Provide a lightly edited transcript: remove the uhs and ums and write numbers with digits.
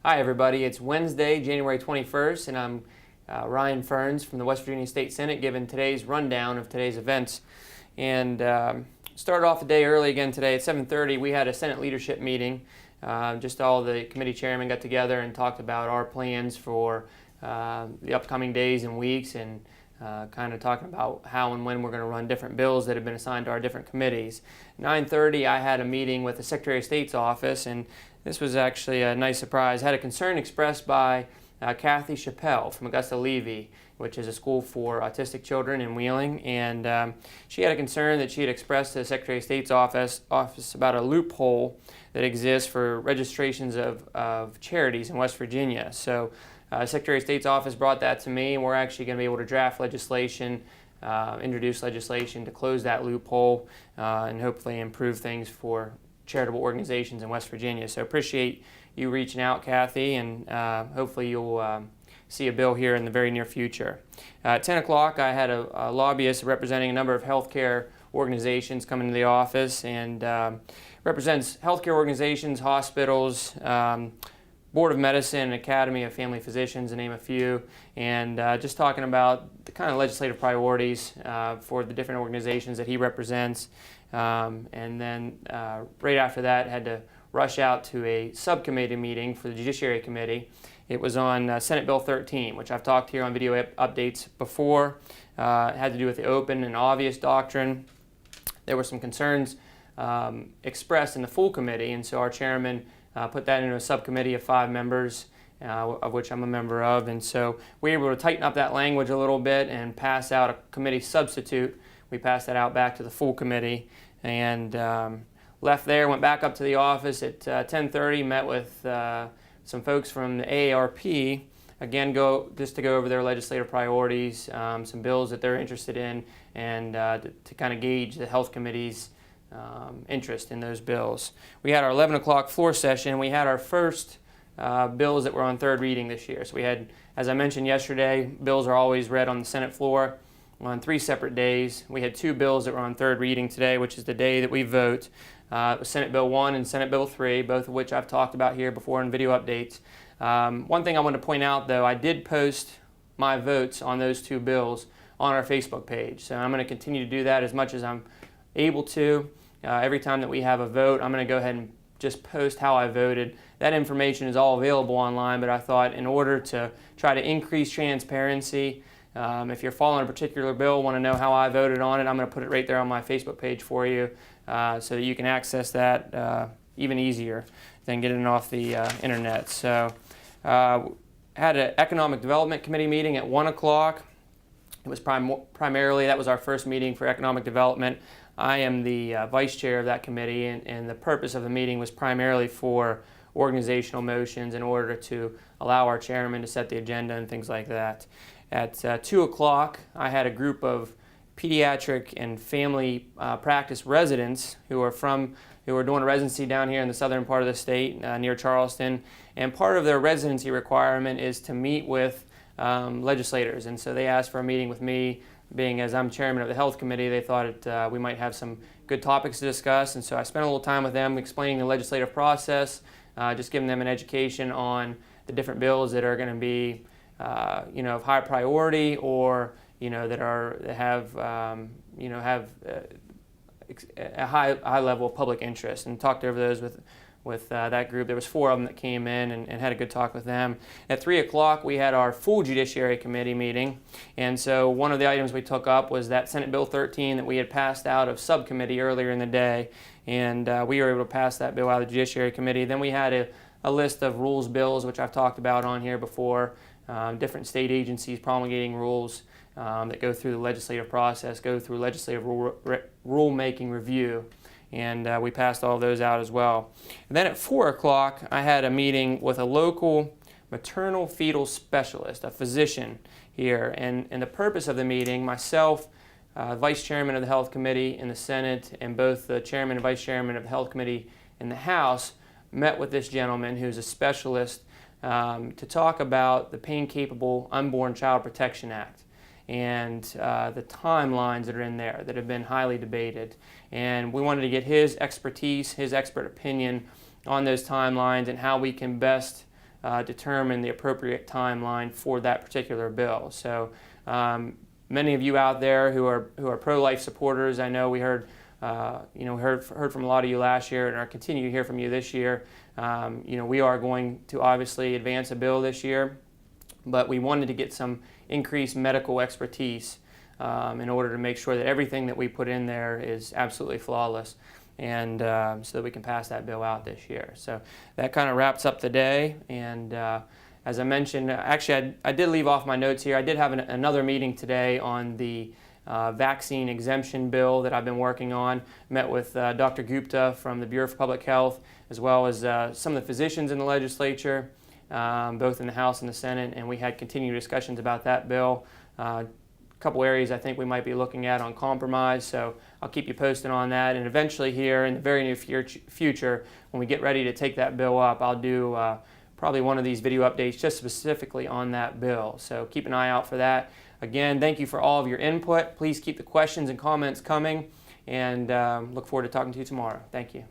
Hi everybody, it's Wednesday, January 21st, and I'm Ryan Ferns from the West Virginia State Senate giving today's rundown of today's events. And started off the day early again today at 7:30. We had a Senate leadership meeting. Just all the committee chairmen got together and talked about our plans for the upcoming days and weeks, and kind of talking about how and when we're going to run different bills that have been assigned to our different committees. 9:30, I had a meeting with the Secretary of State's office, and this was actually a nice surprise. I had a concern expressed by Kathy Chappelle from Augusta Levy, which is a school for autistic children in Wheeling, and she had a concern that she had expressed to the Secretary of State's office about a loophole that exists for registrations of charities in West Virginia. So Secretary of State's office brought that to me, and we're actually going to be able to draft legislation, introduce legislation to close that loophole and hopefully improve things for charitable organizations in West Virginia. So appreciate you reaching out, Kathy, and hopefully you'll see a bill here in the very near future. At 10 o'clock, I had a lobbyist representing a number of healthcare organizations come into the office, and represents healthcare organizations, hospitals, Board of Medicine, Academy of Family Physicians, to name a few, and just talking about the kind of legislative priorities for the different organizations that he represents. And then right after that, had to rush out to a subcommittee meeting for the Judiciary Committee. It was on Senate Bill 13, which I've talked here on video updates before. It had to do with the open and obvious doctrine. There were some concerns expressed in the full committee, and so our chairman put that into a subcommittee of 5 members, of which I'm a member of, and so we were able to tighten up that language a little bit and pass out a committee substitute. We passed that out back to the full committee, and left there, went back up to the office at 10:30, met with some folks from the AARP, again just to go over their legislative priorities, some bills that they're interested in, and to kind of gauge the health committee's interest in those bills. We had our 11 o'clock floor session. We had our first bills that were on third reading this year. So we had, as I mentioned yesterday, bills are always read on the Senate floor on 3 separate days. We had 2 bills that were on third reading today, which is the day that we vote. It was Senate Bill 1 and Senate Bill 3, both of which I've talked about here before in video updates. One thing I want to point out, though, I did post my votes on those 2 bills on our Facebook page. So I'm going to continue to do that as much as I'm able to. Every time that we have a vote, I'm going to go ahead and just post how I voted. That information is all available online, but I thought in order to try to increase transparency, if you're following a particular bill, want to know how I voted on it, I'm going to put it right there on my Facebook page for you, so that you can access that even easier than getting it off the internet. So had an Economic Development Committee meeting at 1 o'clock. It was primarily, that was our first meeting for economic development. I am the vice chair of that committee, and the purpose of the meeting was primarily for organizational motions in order to allow our chairman to set the agenda and things like that. At 2 o'clock, I had a group of pediatric and family practice residents who are doing a residency down here in the southern part of the state near Charleston, and part of their residency requirement is to meet with legislators, and so they asked for a meeting with me. Being as I'm chairman of the health committee, they thought we might have some good topics to discuss, and so I spent a little time with them explaining the legislative process, just giving them an education on the different bills that are going to be of high priority, or that have a high level of public interest, and talked over those with that group. There was 4 of them that came in and had a good talk with them. At 3 o'clock, we had our full Judiciary Committee meeting, and so one of the items we took up was that Senate Bill 13 that we had passed out of subcommittee earlier in the day, and we were able to pass that bill out of the Judiciary Committee. Then we had a list of rules bills, which I've talked about on here before, different state agencies promulgating rules that go through the legislative process, go through legislative rulemaking review, and we passed all those out as well. And then at 4 o'clock, I had a meeting with a local maternal fetal specialist, a physician here, and the purpose of the meeting, myself, vice chairman of the health committee in the Senate, and both the chairman and vice chairman of the health committee in the House, met with this gentleman who's a specialist to talk about the Pain Capable Unborn Child Protection Act and the timelines that are in there that have been highly debated. And we wanted to get his expertise, his expert opinion on those timelines and how we can best determine the appropriate timeline for that particular bill. So many of you out there who are pro-life supporters, I know we heard heard from a lot of you last year and are continue to hear from you this year. We are going to obviously advance a bill this year, but we wanted to get some increased medical expertise in order to make sure that everything that we put in there is absolutely flawless, and so that we can pass that bill out this year. So that kind of wraps up the day. And as I mentioned, actually I did leave off my notes here. I did have another meeting today on the vaccine exemption bill that I've been working on. Met with Dr. Gupta from the Bureau for Public Health, as well as some of the physicians in the legislature, both in the House and the Senate, and we had continued discussions about that bill. A couple areas I think we might be looking at on compromise, so I'll keep you posted on that. And eventually here in the very near future, when we get ready to take that bill up, I'll do probably one of these video updates just specifically on that bill. So keep an eye out for that. Again, thank you for all of your input. Please keep the questions and comments coming, and look forward to talking to you tomorrow. Thank you.